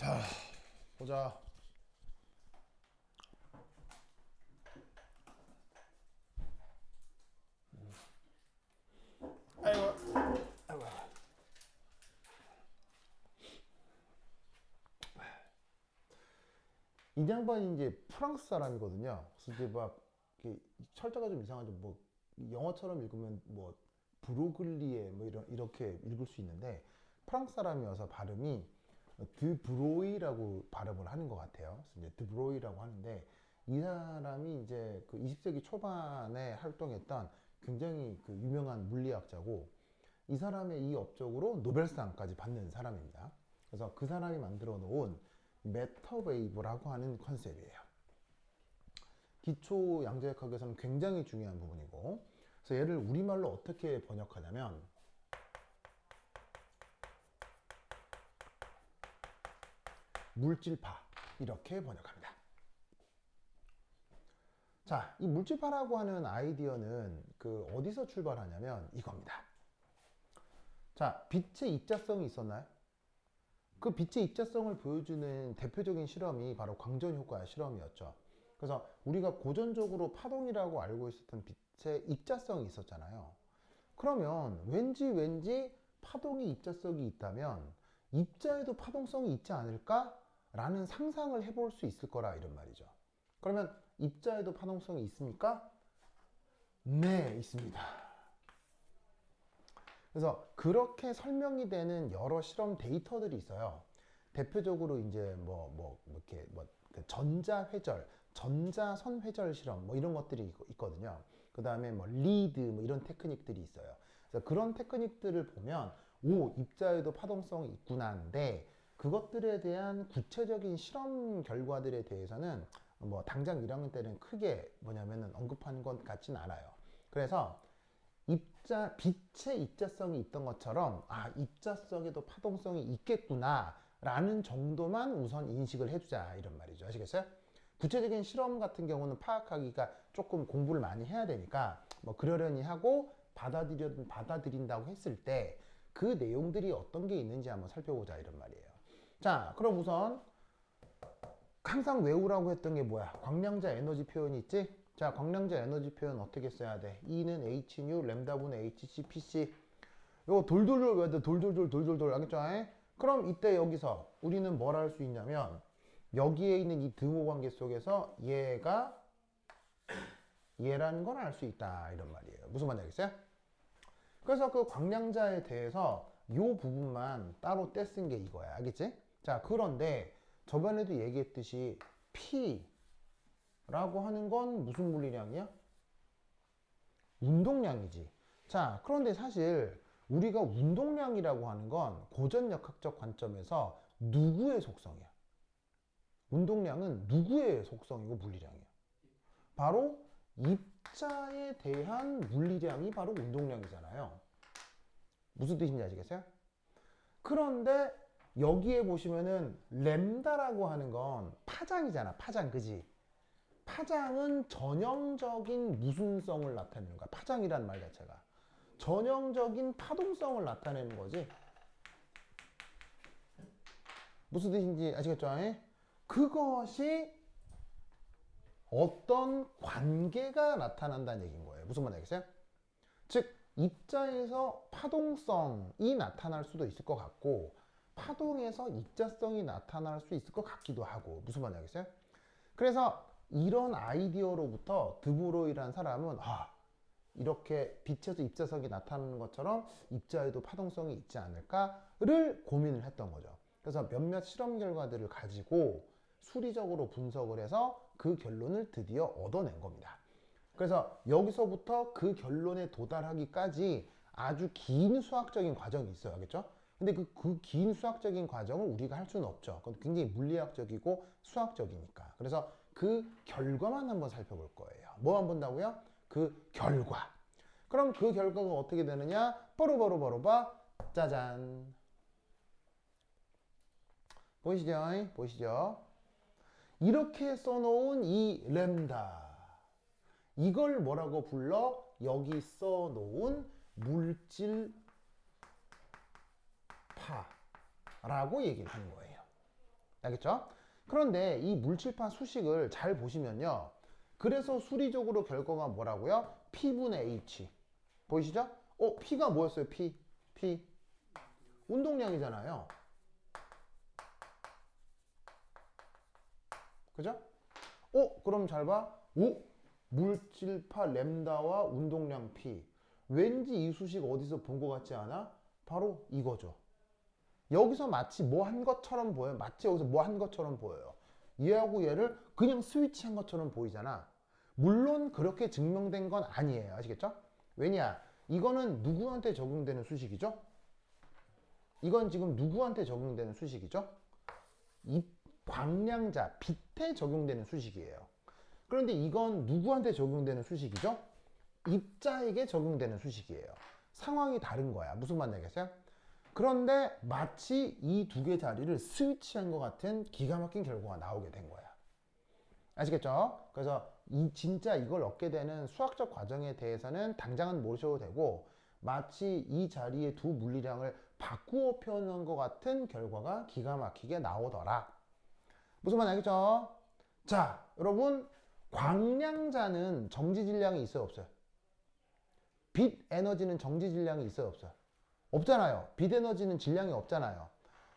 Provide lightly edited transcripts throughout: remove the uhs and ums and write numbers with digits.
자, 보자. 아이고, 아이고. 이 양반이 이제 프랑스 사람이거든요. 그래서 이제 막 이렇게 철자가 좀 이상하죠. 뭐 영어처럼 읽으면 뭐 브로글리에 뭐 이렇게 읽을 수 있는데 프랑스 사람이어서 발음이 드브로이라고 발음을 하는 것 같아요. 그래서 이제 드브로이라고 하는데 이 사람이 이제 그 20세기 초반에 활동했던 굉장히 그 유명한 물리학자고 이 사람의 이 업적으로 노벨상까지 받는 사람입니다. 그래서 그 사람이 만들어 놓은 메타웨이브라고 하는 컨셉이에요. 기초 양자역학에서는 굉장히 중요한 부분이고, 그래서 얘를 우리말로 어떻게 번역하냐면 물질파 이렇게 번역합니다. 자, 이 물질파라고 하는 아이디어는 그 어디서 출발하냐면 이겁니다. 자, 빛의 입자성이 있었나요? 그 빛의 입자성을 보여주는 대표적인 실험이 바로 광전효과 실험이었죠. 그래서 우리가 고전적으로 파동이라고 알고 있었던 빛의 입자성이 있었잖아요. 그러면 왠지 파동의 입자성이 있다면 입자에도 파동성이 있지 않을까라는 상상을 해볼 수 있을 거라 이런 말이죠. 그러면 입자에도 파동성이 있습니까? 네, 있습니다. 그래서 그렇게 설명이 되는 여러 실험 데이터들이 있어요. 대표적으로 이제 이렇게 그 전자회절, 전자선 회절 실험 뭐 이런 것들이 있거든요. 그 다음에 뭐 리드 뭐 이런 테크닉들이 있어요. 그래서 그런 테크닉들을 보면 오, 입자에도 파동성이 있구나인데 그것들에 대한 구체적인 실험 결과들에 대해서는 뭐 당장 1학년 때는 크게 뭐냐면은 언급한 것 같진 않아요. 그래서 빛의 입자성이 있던 것처럼 아, 입자성에도 파동성이 있겠구나 라는 정도만 우선 인식을 해주자 이런 말이죠. 아시겠어요? 구체적인 실험 같은 경우는 파악하기가 조금 공부를 많이 해야 되니까 뭐 그러려니 하고 받아들인다고 했을 때 그 내용들이 어떤 게 있는지 한번 살펴보자 이런 말이에요. 자, 그럼 우선 항상 외우라고 했던 게 뭐야? 광량자 에너지 표현이 있지? 자, 광량자 에너지 표현 어떻게 써야 돼? E는 H뉴, 램다분의 HC, PC. 이거 돌돌돌 외워야 돼. 돌돌돌. 알겠죠? 그럼 이때 여기서 우리는 뭘 할 수 있냐면 여기에 있는 이 등호 관계 속에서 얘가 얘라는 걸 알 수 있다. 이런 말이에요. 무슨 말인지 알겠어요? 그래서 그 광량자에 대해서 이 부분만 따로 떼쓴 게 이거야. 알겠지? 자, 그런데 저번에도 얘기했듯이 P라고 하는 건 무슨 물리량이야? 운동량이지. 자, 그런데 사실 우리가 운동량이라고 하는 건 고전역학적 관점에서 누구의 속성이야? 운동량은 누구의 속성이고 물리량이야? 바로 입자에 대한 물리량이 바로 운동량이잖아요. 무슨 뜻인지 아시겠어요? 그런데 여기에 보시면은 램다라고 하는 건 파장이잖아. 파장, 그지? 파장은 전형적인 무슨성을 나타내는 거야. 파장이란 말 자체가. 전형적인 파동성을 나타내는 거지. 무슨 뜻인지 아시겠죠? 그것이 어떤 관계가 나타난다는 얘기인 거예요. 무슨 말인지 알겠어요? 즉, 입자에서 파동성이 나타날 수도 있을 것 같고, 파동에서 입자성이 나타날 수 있을 것 같기도 하고, 무슨 말인지 알겠어요? 그래서 이런 아이디어로부터 드브로이라는 사람은 이렇게 빛에서 입자성이 나타나는 것처럼 입자에도 파동성이 있지 않을까를 고민을 했던 거죠. 그래서 몇몇 실험 결과들을 가지고 수리적으로 분석을 해서 그 결론을 드디어 얻어낸 겁니다. 그래서 여기서부터 그 결론에 도달하기까지 아주 긴 수학적인 과정이 있어요. 알겠죠? 근데 그 긴 수학적인 과정을 우리가 할 수는 없죠. 그건 굉장히 물리학적이고 수학적이니까. 그래서 그 결과만 한번 살펴볼 거예요. 뭐만 본다고요? 그 결과. 그럼 그 결과가 어떻게 되느냐? 바로바로 짜잔. 보이시죠? 보이시죠? 이렇게 써놓은 이 램다. 이걸 뭐라고 불러? 여기 써놓은 물질파라고 얘기를 하는 거예요. 알겠죠? 그런데 이 물질파 수식을 잘 보시면요. 그래서 수리적으로 결과가 뭐라고요? P분의 H. 보이시죠? P가 뭐였어요? P. 운동량이잖아요. 그죠? 그럼 잘 봐. 물질파 램다와 운동량 P. 왠지 이 수식 어디서 본 것 같지 않아? 바로 이거죠. 여기서 마치 뭐 한 것처럼 보여요. 마치 여기서 뭐 한 것처럼 보여요. 얘하고 얘를 그냥 스위치한 것처럼 보이잖아. 물론 그렇게 증명된 건 아니에요. 아시겠죠? 왜냐? 이거는 누구한테 적용되는 수식이죠? 이건 지금 누구한테 적용되는 수식이죠? 이 광량자, 빛에 적용되는 수식이에요. 그런데 이건 누구한테 적용되는 수식이죠? 입자에게 적용되는 수식이에요. 상황이 다른 거야. 무슨 말 알겠어요? 그런데 마치 이 두 개 자리를 스위치한 것 같은 기가 막힌 결과가 나오게 된 거야. 아시겠죠? 그래서 진짜 이걸 얻게 되는 수학적 과정에 대해서는 당장은 모르셔도 되고, 마치 이 자리의 두 물리량을 바꾸어 표현한 것 같은 결과가 기가 막히게 나오더라. 무슨 말 알겠죠? 자, 여러분, 광량자는 정지 질량이 있어요, 없어요? 빛 에너지는 정지 질량이 있어요, 없어요? 없잖아요. 빛 에너지는 질량이 없잖아요.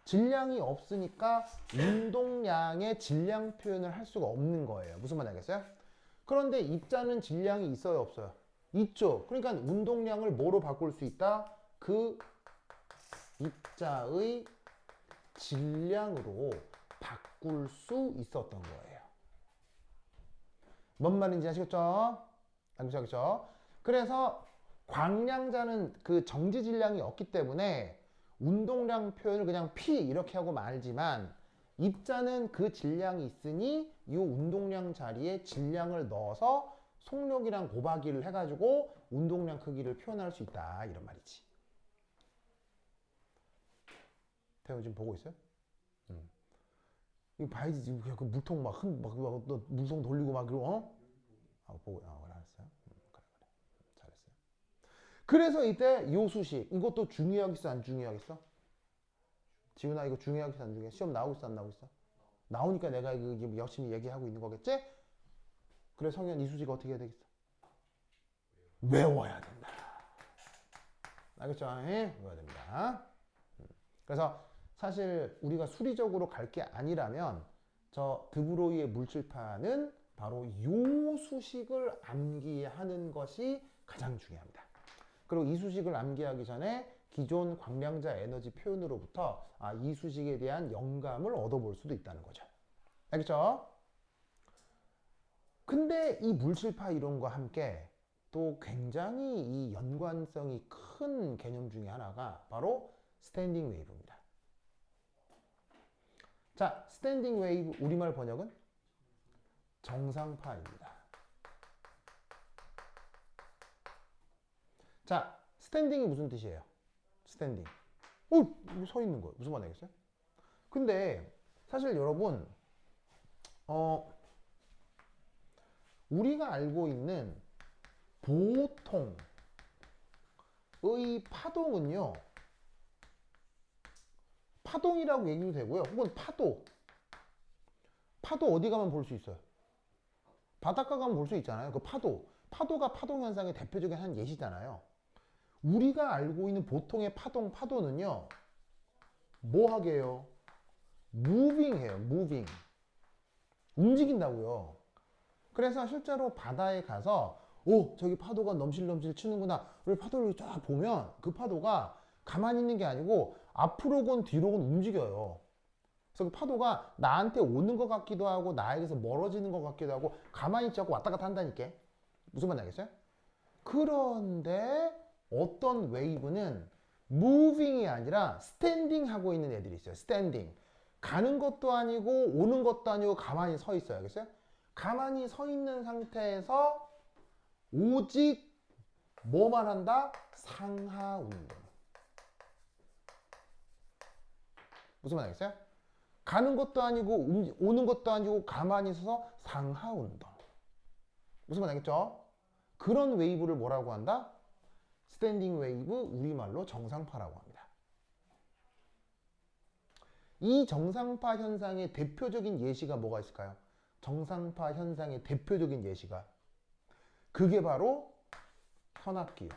질량이 없으니까 운동량의 질량 표현을 할 수가 없는 거예요. 무슨 말 알겠어요? 그런데 입자는 질량이 있어요, 없어요? 있죠. 그러니까 운동량을 뭐로 바꿀 수 있다? 그 입자의 질량으로 바꿀 수 있었던 거예요. 뭔 말인지 아시겠죠? 알겠죠? 그래서 광량자는 그 정지 질량이 없기 때문에 운동량 표현을 그냥 P 이렇게 하고 말지만, 입자는 그 질량이 있으니 이 운동량 자리에 질량을 넣어서 속력이랑 곱하기를 해가지고 운동량 크기를 표현할 수 있다, 이런 말이지. 태호 지금 보고 있어요? 이거 봐야지. 지금 그냥 그 물통 너 물통 돌리고 막 그러고, 보고, 알았어요. 그래. 잘했어요. 그래서 이때 요 수식, 이것도 중요하겠어, 안 중요하겠어? 지훈아, 이거 중요하겠어, 안 중요해? 시험 나오고 있어, 안 나오고 있어? 나오니까 내가 이거 열심히 얘기하고 있는 거겠지? 그래, 성현, 이 수식 어떻게 해야 되겠어? 외워야 된다. 알겠죠? 외워야 됩니다. 그래서 사실 우리가 수리적으로 갈 게 아니라면 저 드브로이의 물질파는 바로 요 수식을 암기하는 것이 가장 중요합니다. 그리고 이 수식을 암기하기 전에 기존 광량자 에너지 표현으로부터 이 수식에 대한 영감을 얻어볼 수도 있다는 거죠. 알겠죠? 근데 이 물질파 이론과 함께 또 굉장히 이 연관성이 큰 개념 중에 하나가 바로 스탠딩 웨이브입니다. 자, 스탠딩 웨이브 우리말 번역은 정상파입니다. 자, 스탠딩이 무슨 뜻이에요? 스탠딩. 여기 서 있는 거예요. 무슨 말 알겠어요? 근데 사실 여러분, 우리가 알고 있는 보통의 파동은요, 파동이라고 얘기도 되고요. 혹은 파도 어디 가면 볼 수 있어요? 바닷가 가면 볼 수 있잖아요. 그 파도가 파동 현상의 대표적인 한 예시잖아요. 우리가 알고 있는 보통의 파도는요, 뭐 하게 해요? 무빙 해요. 무빙. 움직인다고요. 그래서 실제로 바다에 가서 저기 파도가 넘실넘실 치는구나. 우리 파도를 쫙 보면 그 파도가 가만히 있는 게 아니고 앞으로건 뒤로건 움직여요. 그래서 그 파도가 나한테 오는 것 같기도 하고 나에게서 멀어지는 것 같기도 하고 가만히 있지 않고 왔다 갔다 한다니까. 무슨 말인지 알겠어요? 그런데 어떤 웨이브는 무빙이 아니라 스탠딩 하고 있는 애들이 있어요. 스탠딩. 가는 것도 아니고 오는 것도 아니고 가만히 서 있어요. 알겠어요? 가만히 서 있는 상태에서 오직 뭐만 한다? 상하 운동. 무슨 말 알겠어요? 가는 것도 아니고 오는 것도 아니고 가만히 서서 상하 운동. 무슨 말 알겠죠? 그런 웨이브를 뭐라고 한다? 스탠딩 웨이브, 우리말로 정상파라고 합니다. 이 정상파 현상의 대표적인 예시가 뭐가 있을까요? 정상파 현상의 대표적인 예시가 그게 바로 현악기요.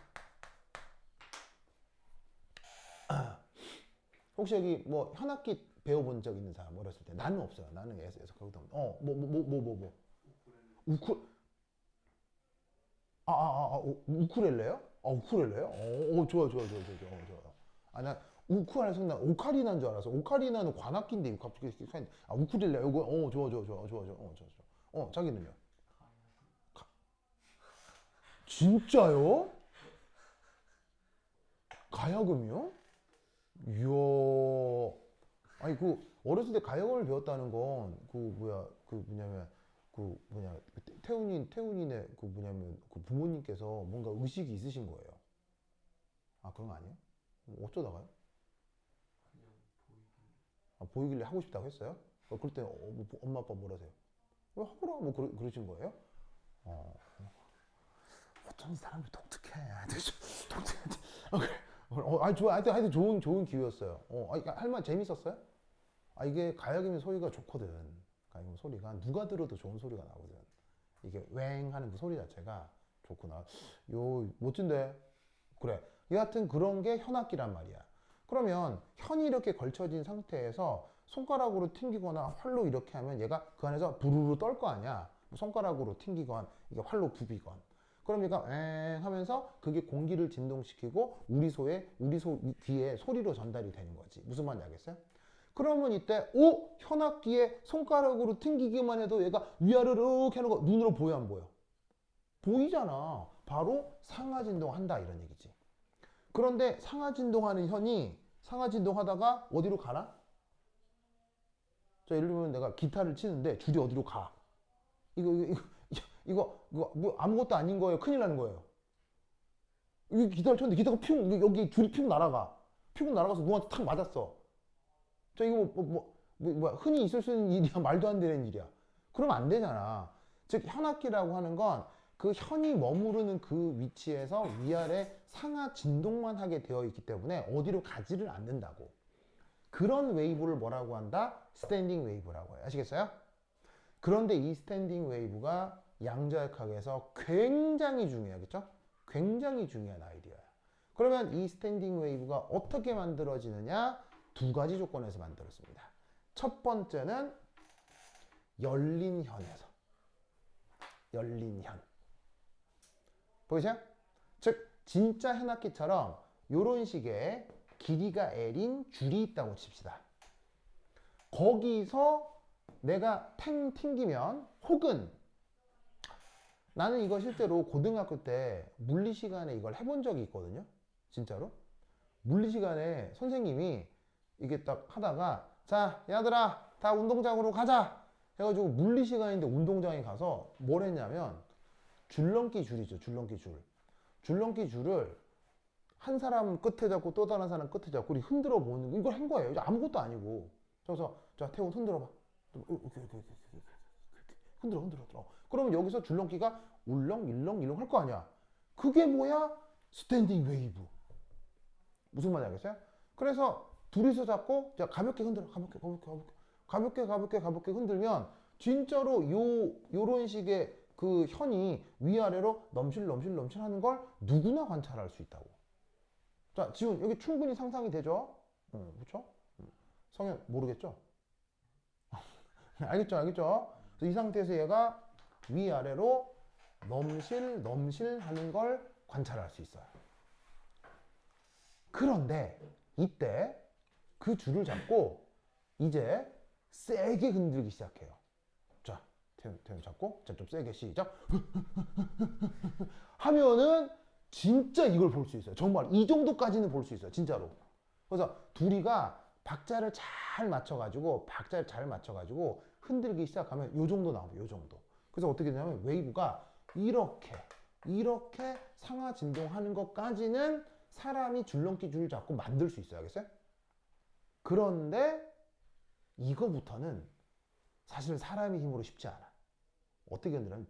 혹시 여기 뭐 현악기 배워본 적 있는 사람 어렸을 때? 나는 없어요. 나는 애서 거기도 뭐 우쿨 우쿨렐레요? 우쿨렐레요? 좋아. 나 우쿨할 순간 오카리나인 줄 알았어. 오카리나는 관악기인데 갑자기 우쿨렐레 이거 좋아. 자기는요? 진짜요? 가야금이요? 이야. 아니 어렸을 때 가야금을 배웠다는 건 태훈이네 부모님께서 뭔가 의식이 있으신 거예요. 그런 거 아니에요? 어쩌다가요? 보이길래 하고 싶다고 했어요? 그럴 때 엄마 아빠 뭐라세요? 왜 하거라 그러신 거예요? 어쩐지 사람이 독특해. 좋아. 하여튼 좋은 기회였어요. 할만 재밌었어요? 이게 가야금의 소리가 좋거든. 가야금 소리가 누가 들어도 좋은 소리가 나거든. 이게 웽 하는 그 소리 자체가 좋구나. 멋진데? 그래. 여하튼 그런 게 현악기란 말이야. 그러면 현이 이렇게 걸쳐진 상태에서 손가락으로 튕기거나 활로 이렇게 하면 얘가 그 안에서 부르르 떨 거 아니야. 손가락으로 튕기건 이게 활로 부비건. 그럼 얘가 엥 하면서 그게 공기를 진동시키고 우리 소 귀에 소리로 전달이 되는 거지. 무슨 말인지 알겠어요? 그러면 이때 현악기에 손가락으로 튕기기만 해도 얘가 위아래로 하는 거 눈으로 보여 안 보여? 보이잖아. 바로 상하진동 한다 이런 얘기지. 그런데 상하진동하는 현이 상하진동하다가 어디로 가나? 자, 예를 들면 내가 기타를 치는데 줄이 어디로 가? 이거 뭐 아무것도 아닌 거예요. 큰일 나는 거예요. 이 기타를 쳤는데 기타가 여기 줄이 퓨 날아가. 퓨 날아가서 누구한테 탁 맞았어. 자, 이거 흔히 있을 수 있는 일이야. 말도 안 되는 일이야. 그러면 안 되잖아. 즉 현악기라고 하는 건 그 현이 머무르는 그 위치에서 위아래 상하 진동만 하게 되어 있기 때문에 어디로 가지를 않는다고. 그런 웨이브를 뭐라고 한다? 스탠딩 웨이브라고 해요. 아시겠어요? 그런데 이 스탠딩 웨이브가 양자역학에서 굉장히 중요하겠죠? 굉장히 중요한 아이디어야. 그러면 이 스탠딩 웨이브가 어떻게 만들어지느냐? 두 가지 조건에서 만들었습니다. 첫 번째는 열린 현에서. 열린 현. 보이세요? 즉 진짜 현악기처럼 이런 식의 길이가 L인 줄이 있다고 칩시다. 거기서 내가 튕기면 혹은 나는 이거 실제로 고등학교 때 물리 시간에 이걸 해본 적이 있거든요. 진짜로. 물리 시간에 선생님이 이게 딱 하다가 자 얘들아 다 운동장으로 가자 해가지고 물리 시간인데 운동장에 가서 뭘 했냐면 줄넘기 줄이죠. 줄넘기 줄. 줄넘기 줄을 한 사람 끝에 잡고 또 다른 사람 끝에 잡고 흔들어 보는 거 이걸 한 거예요. 아무것도 아니고. 그래서 자 태훈 흔들어 봐. 흔들어. 그러면 여기서 줄넘기가 울렁일렁 할 거 아니야. 그게 뭐야? 스탠딩 웨이브. 무슨 말인지 알겠어요? 그래서 둘이서 잡고 자 가볍게 흔들어. 가볍게 흔들면 진짜로 요런 식의 그 현이 위아래로 넘실 하는 걸 누구나 관찰할 수 있다고. 자, 지훈 여기 충분히 상상이 되죠? 그렇죠? 성현 모르겠죠? 알겠죠? 그래서 이 상태에서 얘가 위아래로 넘실 하는 걸 관찰할 수 있어요. 그런데 이때 그 줄을 잡고 이제 세게 흔들기 시작해요. 자, 태훈 잡고 자, 좀 세게 시작. 하면은 진짜 이걸 볼 수 있어요. 정말 이 정도까지는 볼 수 있어요. 진짜로. 그래서 둘이가 박자를 잘 맞춰가지고 흔들기 시작하면 요 정도 나와요. 요 정도. 그래서 어떻게 되냐면 웨이브가 이렇게 상하 진동하는 것까지는 사람이 줄넘기 줄을 잡고 만들 수 있어요. 알겠어요? 그런데 이거부터는 사실 사람의 힘으로 쉽지 않아. 어떻게 흔들냐면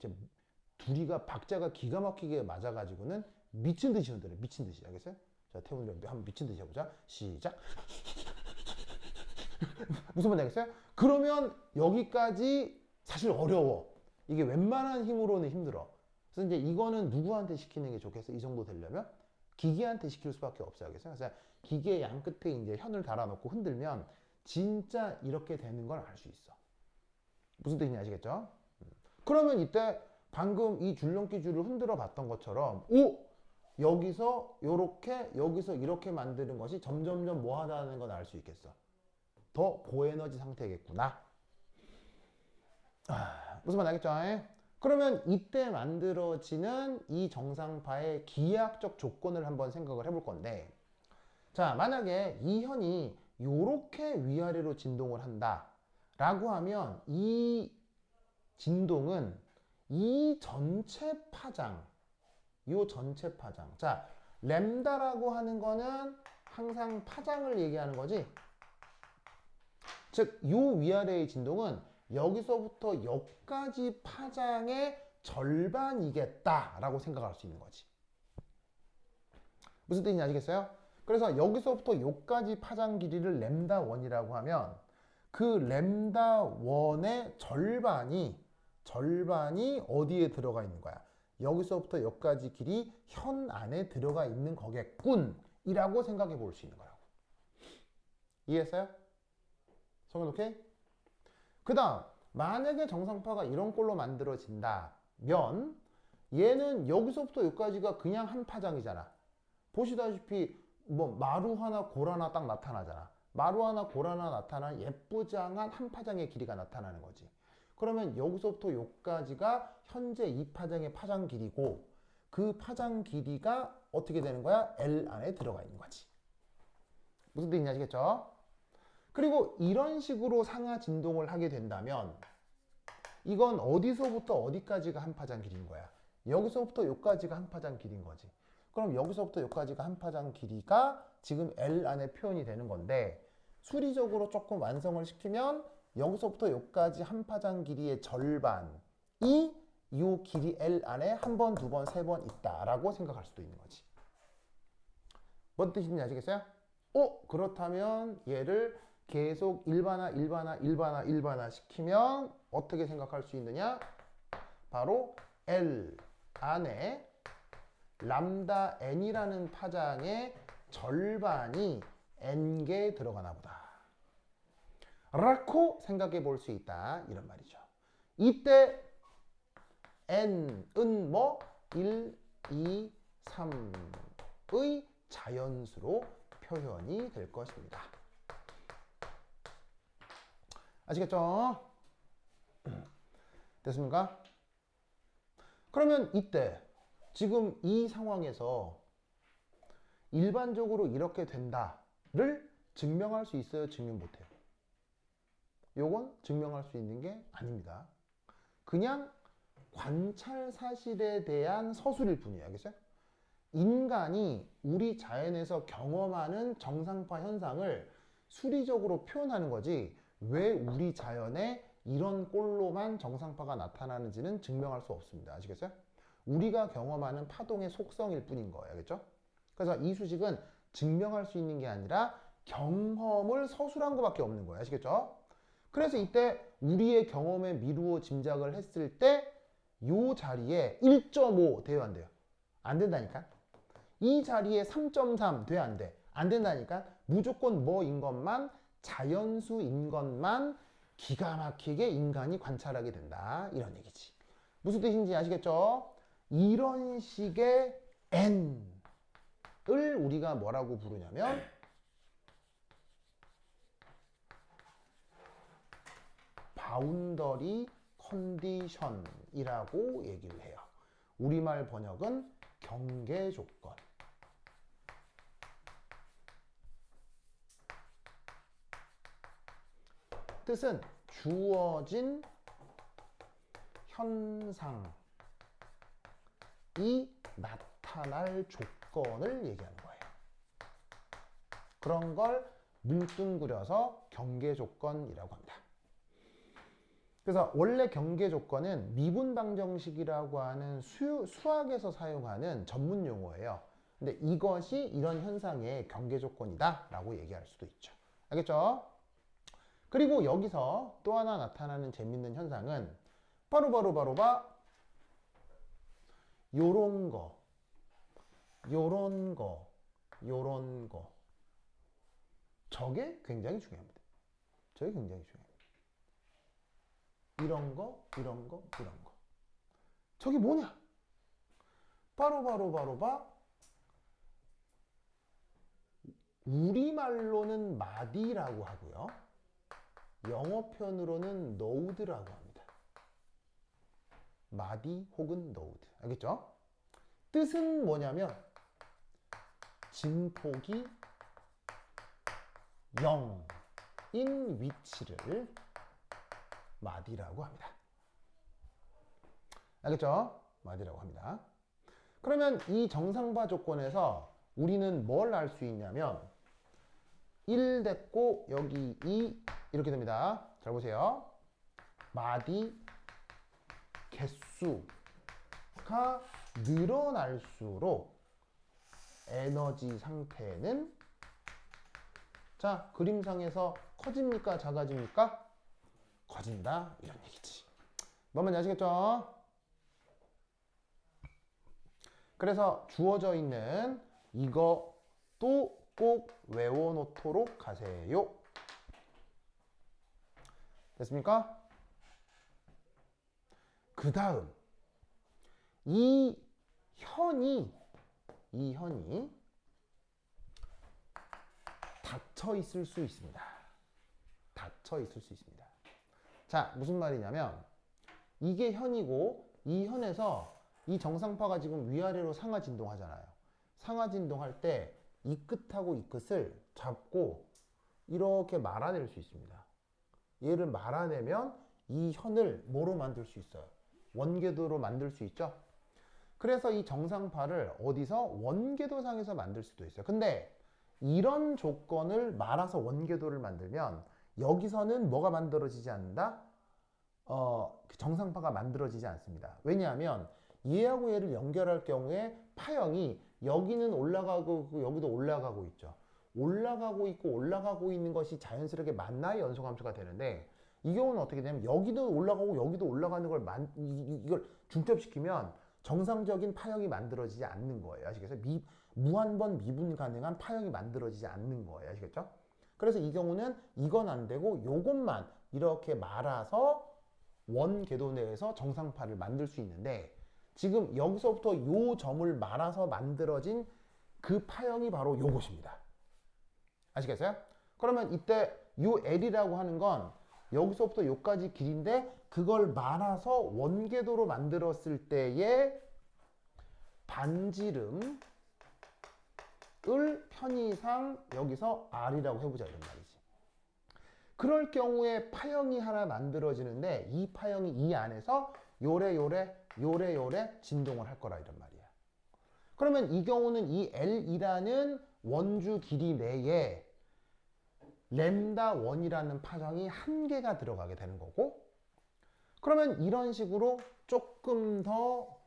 둘이가 박자가 기가 막히게 맞아가지고는 미친 듯이 흔들어요. 미친 듯이. 알겠어요? 자, 태훈이 한번 미친 듯이 해보자. 시작. 무슨 말인지 알겠어요? 그러면 여기까지 사실 어려워. 이게 웬만한 힘으로는 힘들어. 그래서 이제 이거는 누구한테 시키는 게 좋겠어? 이 정도 되려면? 기계한테 시킬 수밖에 없어요. 그래서 기계 양 끝에 이제 현을 달아놓고 흔들면 진짜 이렇게 되는 걸 알 수 있어. 무슨 뜻인지 아시겠죠? 그러면 이때 방금 이 줄넘기 줄을 흔들어 봤던 것처럼 여기서 요렇게 여기서 이렇게 만드는 것이 점점점 뭐 하다는 걸 알 수 있겠어. 더 고에너지 상태겠구나. 무슨 말 알겠죠? 그러면 이때 만들어지는 이 정상파의 기하학적 조건을 한번 생각을 해볼 건데, 자, 만약에 이 현이 요렇게 위아래로 진동을 한다 라고 하면 이 진동은 이 전체 파장, 요 전체 파장. 자, 램다라고 하는 거는 항상 파장을 얘기하는 거지. 즉, 요 위아래의 진동은 여기서부터 여기까지 파장의 절반이겠다라고 생각할 수 있는 거지. 무슨 뜻인지 아시겠어요? 그래서 여기서부터 여기까지 파장 길이를 램다1이라고 하면 그 램다1의 절반이 어디에 들어가 있는 거야? 여기서부터 여기까지 길이 현 안에 들어가 있는 거겠군 이라고 생각해 볼 수 있는 거라고. 이해했어요? 성은 오케이? 그 다음 만약에 정상파가 이런 꼴로 만들어진다면 얘는 여기서부터 여기까지가 그냥 한 파장이잖아. 보시다시피 뭐 마루하나 고라나 딱 나타나잖아. 마루하나 고라나 나타나는 예쁘장한 한 파장의 길이가 나타나는 거지. 그러면 여기서부터 여기까지가 현재 이 파장의 파장 길이고 그 파장 길이가 어떻게 되는 거야? L 안에 들어가 있는 거지. 무슨 뜻인지 아시겠죠? 그리고 이런 식으로 상하 진동을 하게 된다면 이건 어디서부터 어디까지가 한 파장 길이인 거야? 여기서부터 여기까지가 한 파장 길이인 거지. 그럼 여기서부터 여기까지가 한 파장 길이가 지금 L 안에 표현이 되는 건데 수리적으로 조금 완성을 시키면 여기서부터 여기까지 한 파장 길이의 절반이 이 길이 L 안에 한 번, 두 번, 세 번 있다라고 생각할 수도 있는 거지. 뭔 뜻인지 아시겠어요? 그렇다면 얘를 계속 일반화 시키면 어떻게 생각할 수 있느냐? 바로 L 안에 람다 n이라는 파장의 절반이 n개 들어가나 보다 라고 생각해 볼 수 있다 이런 말이죠. 이때 n은 뭐 1, 2, 3의 자연수로 표현이 될 것입니다. 아시겠죠? 됐습니까? 그러면 이때 지금 이 상황에서 일반적으로 이렇게 된다를 증명할 수 있어요? 증명 못해요? 요건 증명할 수 있는 게 아닙니다. 그냥 관찰 사실에 대한 서술일 뿐이에요. 알겠어요? 인간이 우리 자연에서 경험하는 정상파 현상을 수리적으로 표현하는 거지 왜 우리 자연에 이런 꼴로만 정상파가 나타나는지는 증명할 수 없습니다. 아시겠어요? 우리가 경험하는 파동의 속성일 뿐인 거예요. 알겠죠? 그래서 이 수식은 증명할 수 있는 게 아니라 경험을 서술한 것밖에 없는 거예요. 아시겠죠? 그래서 이때 우리의 경험에 미루어 짐작을 했을 때 이 자리에 1.5 돼요? 안 돼요? 안 된다니까? 이 자리에 3.3 돼? 안 돼? 안 된다니까? 무조건 뭐인 것만 자연수인 것만 기가 막히게 인간이 관찰하게 된다. 이런 얘기지. 무슨 뜻인지 아시겠죠? 이런 식의 N을 우리가 뭐라고 부르냐면 바운더리 컨디션이라고 얘기를 해요. 우리말 번역은 경계 조건. 뜻은 주어진 현상이 나타날 조건을 얘기하는 거예요. 그런 걸 뭉뚱그려서 경계 조건이라고 합니다. 그래서 원래 경계 조건은 미분 방정식이라고 하는 수학에서 사용하는 전문 용어예요. 근데 이것이 이런 현상의 경계 조건이다 라고 얘기할 수도 있죠. 알겠죠? 그리고 여기서 또 하나 나타나는 재밌는 현상은 요런 거, 요런 거, 요런 거. 저게 굉장히 중요합니다. 저게 굉장히 중요합니다. 이런 거, 이런 거, 이런 거. 저게 뭐냐? 우리말로는 마디라고 하고요. 영어 표현으로는 node라고 합니다. 마디 혹은 node. 알겠죠? 뜻은 뭐냐면 진폭이 0인 위치를 마디라고 합니다. 알겠죠? 마디라고 합니다. 그러면 이 정상파 조건에서 우리는 뭘 알 수 있냐면 1 됐고 여기 2 이렇게 됩니다. 잘 보세요. 마디 개수가 늘어날수록 에너지 상태는 자, 그림상에서 커집니까? 작아집니까? 커진다. 이런 얘기지. 뭔 말인지 아시겠죠? 그래서 주어져 있는 이것도 꼭 외워놓도록 하세요. 됐습니까? 그 다음 이 현이 닫혀 있을 수 있습니다. 닫혀 있을 수 있습니다. 자, 무슨 말이냐면 이게 현이고 이 현에서 이 정상파가 지금 위아래로 상하 진동하잖아요. 상하 진동할 때 이 끝하고 이 끝을 잡고 이렇게 말아낼 수 있습니다. 얘를 말아내면 이 현을 뭐로 만들 수 있어요? 원궤도로 만들 수 있죠? 그래서 이 정상파를 어디서 원궤도상에서 만들 수도 있어요. 근데 이런 조건을 말아서 원궤도를 만들면 여기서는 뭐가 만들어지지 않는다? 정상파가 만들어지지 않습니다. 왜냐하면 얘하고 얘를 연결할 경우에 파형이 여기는 올라가고 여기도 올라가고 있죠. 올라가고 있고 올라가고 있는 것이 자연스럽게 만나야 연속함수가 되는데 이 경우는 어떻게 되냐면 여기도 올라가고 여기도 올라가는 걸 이걸 중첩시키면 정상적인 파형이 만들어지지 않는 거예요. 아시겠어요? 무한번 미분 가능한 파형이 만들어지지 않는 거예요. 아시겠죠? 그래서 이 경우는 이건 안 되고 요것만 이렇게 말아서 원 궤도 내에서 정상파를 만들 수 있는데 지금 여기서부터 요 점을 말아서 만들어진 그 파형이 바로 요것입니다. 아시겠어요? 그러면 이때 요 L이라고 하는 건 여기서부터 여기까지 길인데 그걸 말아서 원궤도로 만들었을 때의 반지름을 편의상 여기서 R이라고 해보자 이런 말이지. 그럴 경우에 파형이 하나 만들어지는데 이 파형이 이 안에서 요래 진동을 할 거라 이런 말이야. 그러면 이 경우는 이 L이라는 원주 길이 내에 램다1이라는 파장이 한 개가 들어가게 되는 거고 그러면 이런 식으로 조금 더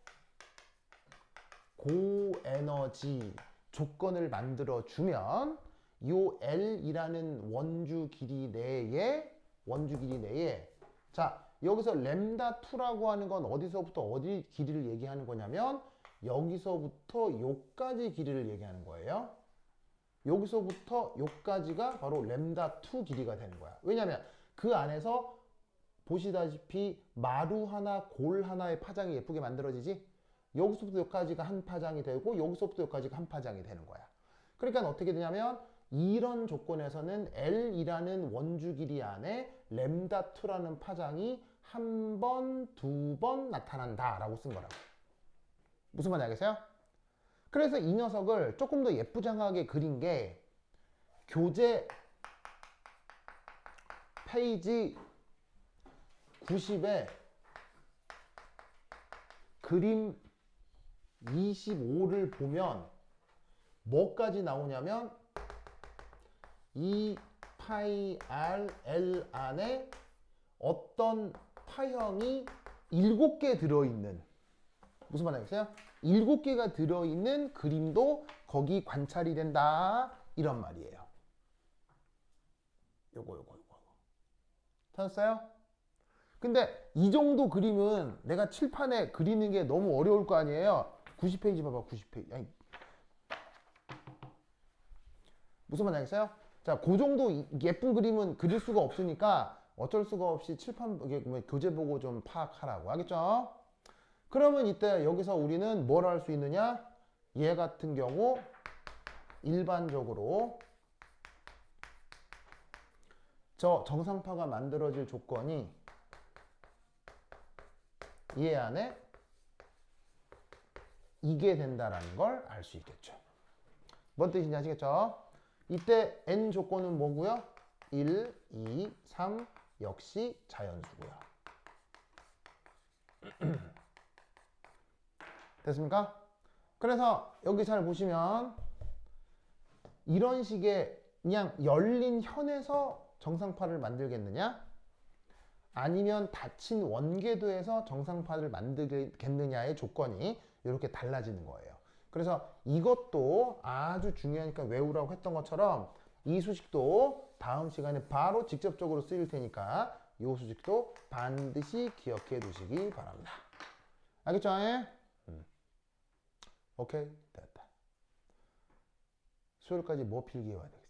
고에너지 조건을 만들어 주면 요 L이라는 원주 길이 내에 자 여기서 램다2라고 하는 건 어디서부터 어디 길이를 얘기하는 거냐면 여기서부터 요까지 길이를 얘기하는 거예요. 여기서부터 여기까지가 바로 램다2 길이가 되는 거야. 왜냐면 그 안에서 보시다시피 마루 하나, 골 하나의 파장이 예쁘게 만들어지지? 여기서부터 여기까지가 한 파장이 되고 여기서부터 여기까지가 한 파장이 되는 거야. 그러니까 어떻게 되냐면 이런 조건에서는 L이라는 원주 길이 안에 램다2라는 파장이 한 번, 두 번 나타난다 라고 쓴 거라고. 무슨 말인지 알겠어요? 그래서 이 녀석을 조금 더 예쁘장하게 그린 게 교재 페이지 90에 그림 25를 보면 뭐까지 나오냐면 이 파이 r l 안에 어떤 파형이 7개 들어있는 무슨 말인지 알겠어요? 7개가 들어있는 그림도 거기 관찰이 된다 이런 말이에요. 요거 찾았어요? 근데 이 정도 그림은 내가 칠판에 그리는 게 너무 어려울 거 아니에요? 90페이지 봐봐, 90페이지. 아니, 무슨 말인지 알겠어요? 자, 그 정도 예쁜 그림은 그릴 수가 없으니까 어쩔 수가 없이 칠판, 이게 교재 보고 좀 파악하라고. 알겠죠? 그러면 이때 여기서 우리는 뭘 할 수 있느냐? 얘 같은 경우 일반적으로 저 정상파가 만들어질 조건이 얘 안에 이게 된다라는 걸 알 수 있겠죠. 뭔 뜻인지 아시겠죠? 이때 n 조건은 뭐고요? 1, 2, 3 역시 자연수고요. 됐습니까? 그래서 여기 잘 보시면 이런 식의 그냥 열린 현에서 정상파를 만들겠느냐? 아니면 닫힌 원궤도에서 정상파를 만들겠느냐의 조건이 이렇게 달라지는 거예요. 그래서 이것도 아주 중요하니까 외우라고 했던 것처럼 이 수식도 다음 시간에 바로 직접적으로 쓰일 테니까 이 수식도 반드시 기억해 두시기 바랍니다. 알겠죠? 오케이, 됐다. 수요일까지 뭐 필기해 와야 되겠어요?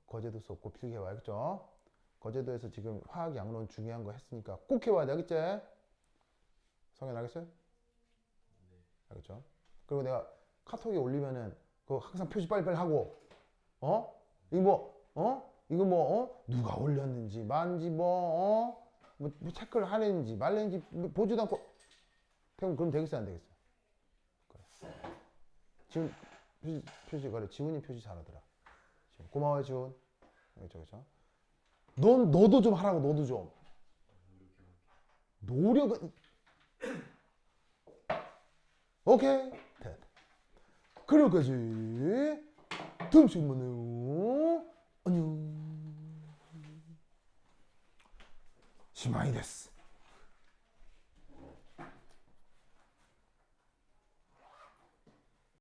거제도 수업 꼭 필기해 와야겠죠? 거제도에서 지금 화학 양론 중요한 거 했으니까 꼭 해와야 돼, 알겠지? 성현 알겠어요? 네. 알겠죠? 그리고 내가 카톡에 올리면은 그거 항상 표시 빨리빨리 하고, 이거 누가 올렸는지, 만지 뭐 체크를 하는지 말는지 보지도 않고, 그럼 되겠어요, 안 되겠어요? 그래. 지금 표시 그래, 지훈이 표시 잘하더라. 고마워요, 지훈. 그렇죠. 너도 좀 하라고, 너도 좀. 노력은. 오케이. 됐다. 그럴까지. 다음 시간에 만나요. 안녕. 시마이 데스.